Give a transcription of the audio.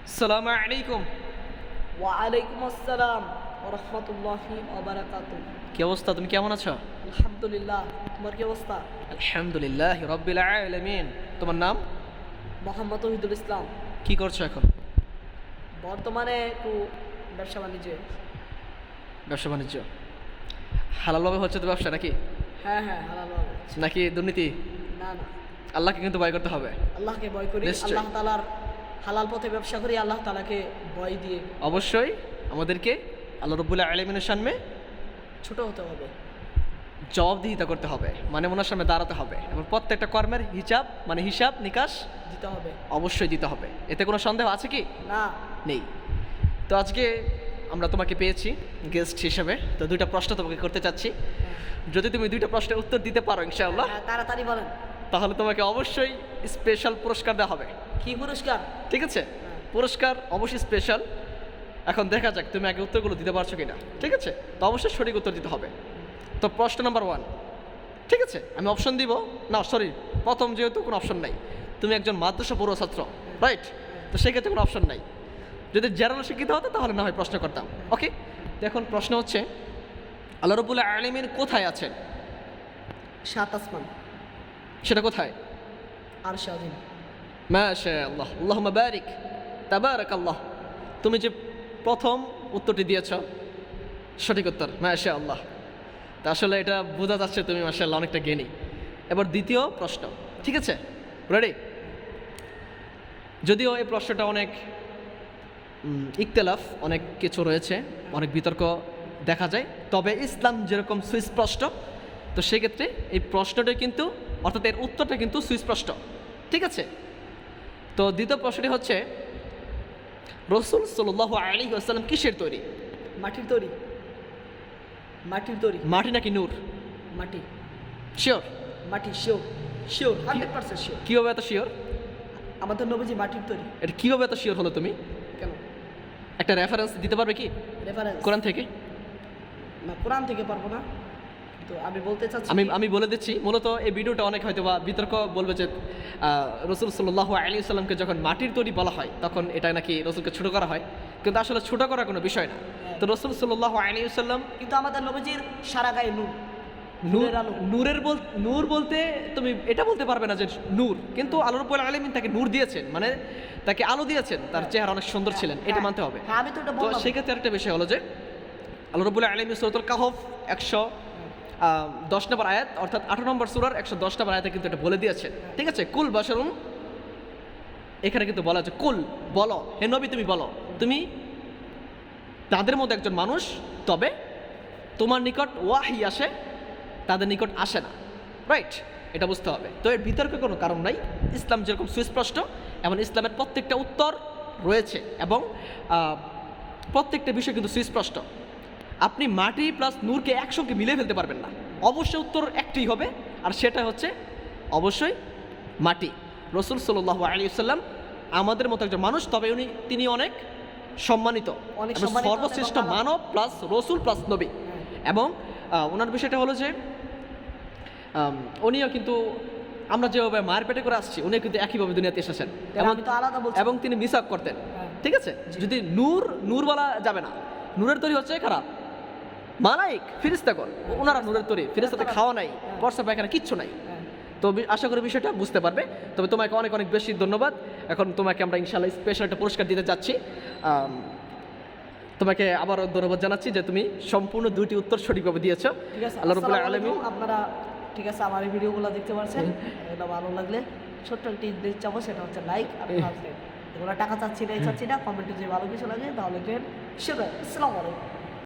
আসসালামু আলাইকুম। ওয়ালাইকুম আসসালাম ওয়া রাহমাতুল্লাহি ওয়া বারাকাতুহু। কি অবস্থা, তুমি কেমন আছো? আলহামদুলিল্লাহ, তোমার কি অবস্থা? আলহামদুলিল্লাহ রাব্বিল আলামিন। তোমার নাম? মোহাম্মদ তৌহিদুল ইসলাম। কি করছো এখন? বর্তমানে একটু ব্যবসা বাণিজ্যে। ব্যবসা বাণিজ্য হালালভাবে হচ্ছে তো ব্যবসা নাকি? হ্যাঁ হ্যাঁ, হালাল ভাবে। নাকি দুর্নীতি? না না, আল্লাহকে কিন্তু ভয় করতে হবে। আল্লাহকে ভয় করি, নিশ্চয়ই। আল্লাহ তাআলার হালাল পথে ব্যবসা করি, আল্লাহ তাআলাকে ভয় দিয়ে অবশ্যই আমাদেরকে আল্লাহ রাব্বুল আলামিনের সামনে ছোট হতে হবে। জবাবদিহিতা করতে হবে, মানে ওনার সামনে দাঁড়াতে হবে এবং প্রত্যেকটা কর্মের হিসাব নিকাশ দিতে হবে। অবশ্যই দিতে হবে। এতে কোনো সন্দেহ আছে কি? না, নেই। তো আজকে আমরা তোমাকে পেয়েছি গেস্ট হিসেবে, তো দুইটা প্রশ্ন তোমাকে করতে চাচ্ছি। যদি তুমি দুইটা প্রশ্নের উত্তর দিতে পারো ইনশাআল্লাহ, হ্যাঁ, তাড়াতাড়ি বলেন। তাহলে তোমাকে অবশ্যই স্পেশাল পুরস্কার দেওয়া হবে। কি পুরস্কার? ঠিক আছে, পুরস্কার অবশ্যই স্পেশাল। এখন দেখা যাক তুমি আগে উত্তরগুলো দিতে পারছো কিনা। ঠিক আছে, তো অবশ্যই সঠিক উত্তর দিতে হবে। তো প্রশ্ন নাম্বার 1, ঠিক আছে, আমি অপশন দিব না, সরি, প্রথম যেহেতু কোনো অপশন নাই, তুমি একজন মাদ্রাসা পড়ুয়া ছাত্র, রাইট? তো সেক্ষেত্রে কোনো অপশন নাই। যদি জেনারেল শিক্ষিত হতো তাহলে না হয় প্রশ্ন করতাম। ওকে, এখন প্রশ্ন হচ্ছে আল্লাহ রাব্বুল আলামিন কোথায় আছেন? সাত আসমান, সেটা কোথায়? আরশে আযীম। মাশাআল্লাহ, আল্লাহুম্মা বারিক, তাবারাকাল্লাহ। তুমি যে প্রথম উত্তরটি দিয়েছ সঠিক উত্তর, মাশাআল্লাহ। তা আসলে এটা বোঝা যাচ্ছে তুমি মাশাআল্লাহ অনেকটা জ্ঞানী। এবার দ্বিতীয় প্রশ্ন, ঠিক আছে, রেডি? যদিও এই প্রশ্নটা অনেক ইখতিলাফ, অনেক কিছু রয়েছে, অনেক বিতর্ক দেখা যায়, তবে ইসলাম যেরকম সুস্পষ্ট, তো সেক্ষেত্রে এই প্রশ্নটা কিন্তু, অর্থাৎ এর উত্তরটা কিন্তু সুস্পষ্ট। ঠিক আছে, তো দ্বিতীয় প্রশ্নটি হচ্ছে রাসূল সাল্লাল্লাহু আলাইহি ওয়াসাল্লাম কিসের তৈরি? মাটির তৈরি। মাটির তৈরি। মাটি নাকি নূর? মাটি। শিওর? মাটি, শিওর শিওর, 100% শিওর। কীভাবে এত শিওর? আমাদের নবীজি মাটির তৈরি। এটা কীভাবে এত শিওর হলো তুমি? কেন? একটা রেফারেন্স দিতে পারবে কি রেফারেন্স? কোরআন থেকে? না, কোরআন থেকে পারবো না, তো আমি বলতে চাচ্ছি আমি বলে দিচ্ছি। মূলত এই ভিডিওটা অনেক হয়তো বা বিতর্ক বলবে যে রাসূল সাল্লাল্লাহু আলাইহি ওয়াসাল্লামকে যখন মাটির তৈরি বলা হয় তখন এটা নাকি রাসূলকে ছোট করা হয়, কিন্তু আসলে ছোট করার কোনো বিষয় না। তো রাসূল সাল্লাল্লাহু আলাইহি ওয়াসাল্লাম কিন্তু আমাদের নবীজির সারা গায়ে নূর, নূর, নূরের আলো। নূর বলতে তুমি এটা বলতে পারবে না যে নূর, কিন্তু আল্লাহ রাব্বুল আলামিন তাকে নূর দিয়েছেন, মানে তাকে আলো দিয়েছেন, তার চেহারা অনেক সুন্দর ছিলেন, এটা মানতে হবে। হ্যাঁ, আমি তো এটা তো বললাম। সেক্ষেত্রে একটা বিষয় হলো যে আল্লাহ রাব্বুল আলামিন সূরাতুল কাহফ 110 নম্বর আয়াত, অর্থাৎ 18 নম্বর সূরার 110 নম্বর আয়াতে কিন্তু এটা বলে দিয়েছেন। ঠিক আছে, কুল বাশারুন, এখানে কিন্তু বলা আছে কুল, বলো হে নবী তুমি বলো, তুমি তাদের মধ্যে একজন মানুষ, তবে তোমার নিকট ওয়াহি আসে, তাদের নিকট আসে না, রাইট? এটা বুঝতে হবে। তো এর বিতর্কে কোনো কারণ নাই। ইসলাম যেরকম সুস্পষ্ট, এবং ইসলামের প্রত্যেকটা উত্তর রয়েছে, এবং প্রত্যেকটা বিষয় কিন্তু সুস্পষ্ট। আপনি মাটি প্লাস নূরকে একসঙ্গে মিলে ফেলতে পারবেন না, অবশ্যই উত্তর একটি হবে, আর সেটা হচ্ছে অবশ্যই মাটি। রাসূল সাল্লাল্লাহু আলাইহি ওয়াসাল্লাম আমাদের মতো একজন মানুষ, তবে তিনি অনেক সম্মানিত, অনেক এবং সম্মানিত সর্বশ্রেষ্ঠ এবং মানব প্লাস রসুল প্লাস নবী। এবং ওনার বিষয়টা হলো যে উনিও কিন্তু, আমরা যেভাবে মায়ের পেটে করে আসছি, উনিও কিন্তু একইভাবে দুনিয়াতে এসেছেন, এবং আমি তো আলাদা বলছি। এবং তিনি মিসাক করতেন। হ্যাঁ। ঠিক আছে, যদি নূর বলা যাবে না, নূরের তৈরি হচ্ছে খারাপ মালাইক ফিরিস্তাগণ, ওনারা নূরের তৈরি, ফিরিস্তাতে খাওয়া নাই, বর্ষা পায়খানা কিচ্ছু নাই। হ্যাঁ। তো আশা করি বিষয়টা বুঝতে পারবে। তবে তোমাকে অনেক অনেক বেশি ধন্যবাদ। এখন তোমাকে আমরা ইনশাআল্লাহ স্পেশাল একটা পুরস্কার দিতে যাচ্ছি। তোমাকে আবারও ধন্যবাদ জানাচ্ছি যে তুমি সম্পূর্ণ 2টি উত্তর সঠিকভাবে দিয়েছো। ঠিক আছে, আল্লাহ রাব্বুল আসসালামু আলামিন। আলাইকুম। আপনারা ঠিক আছে, আমার এই ভিডিওগুলো দেখতে পাচ্ছেন, এটা ভালো লাগলে ছোট্ট একটি জিনিস চাবো, সেটা হচ্ছে লাইক আর সাবস্ক্রাইব। এগুলো টাকা চাচ্ছি না, কমেন্টে যে ভালো কিছু লাগে তাহলে দেন। আসসালামু আলাইকুম।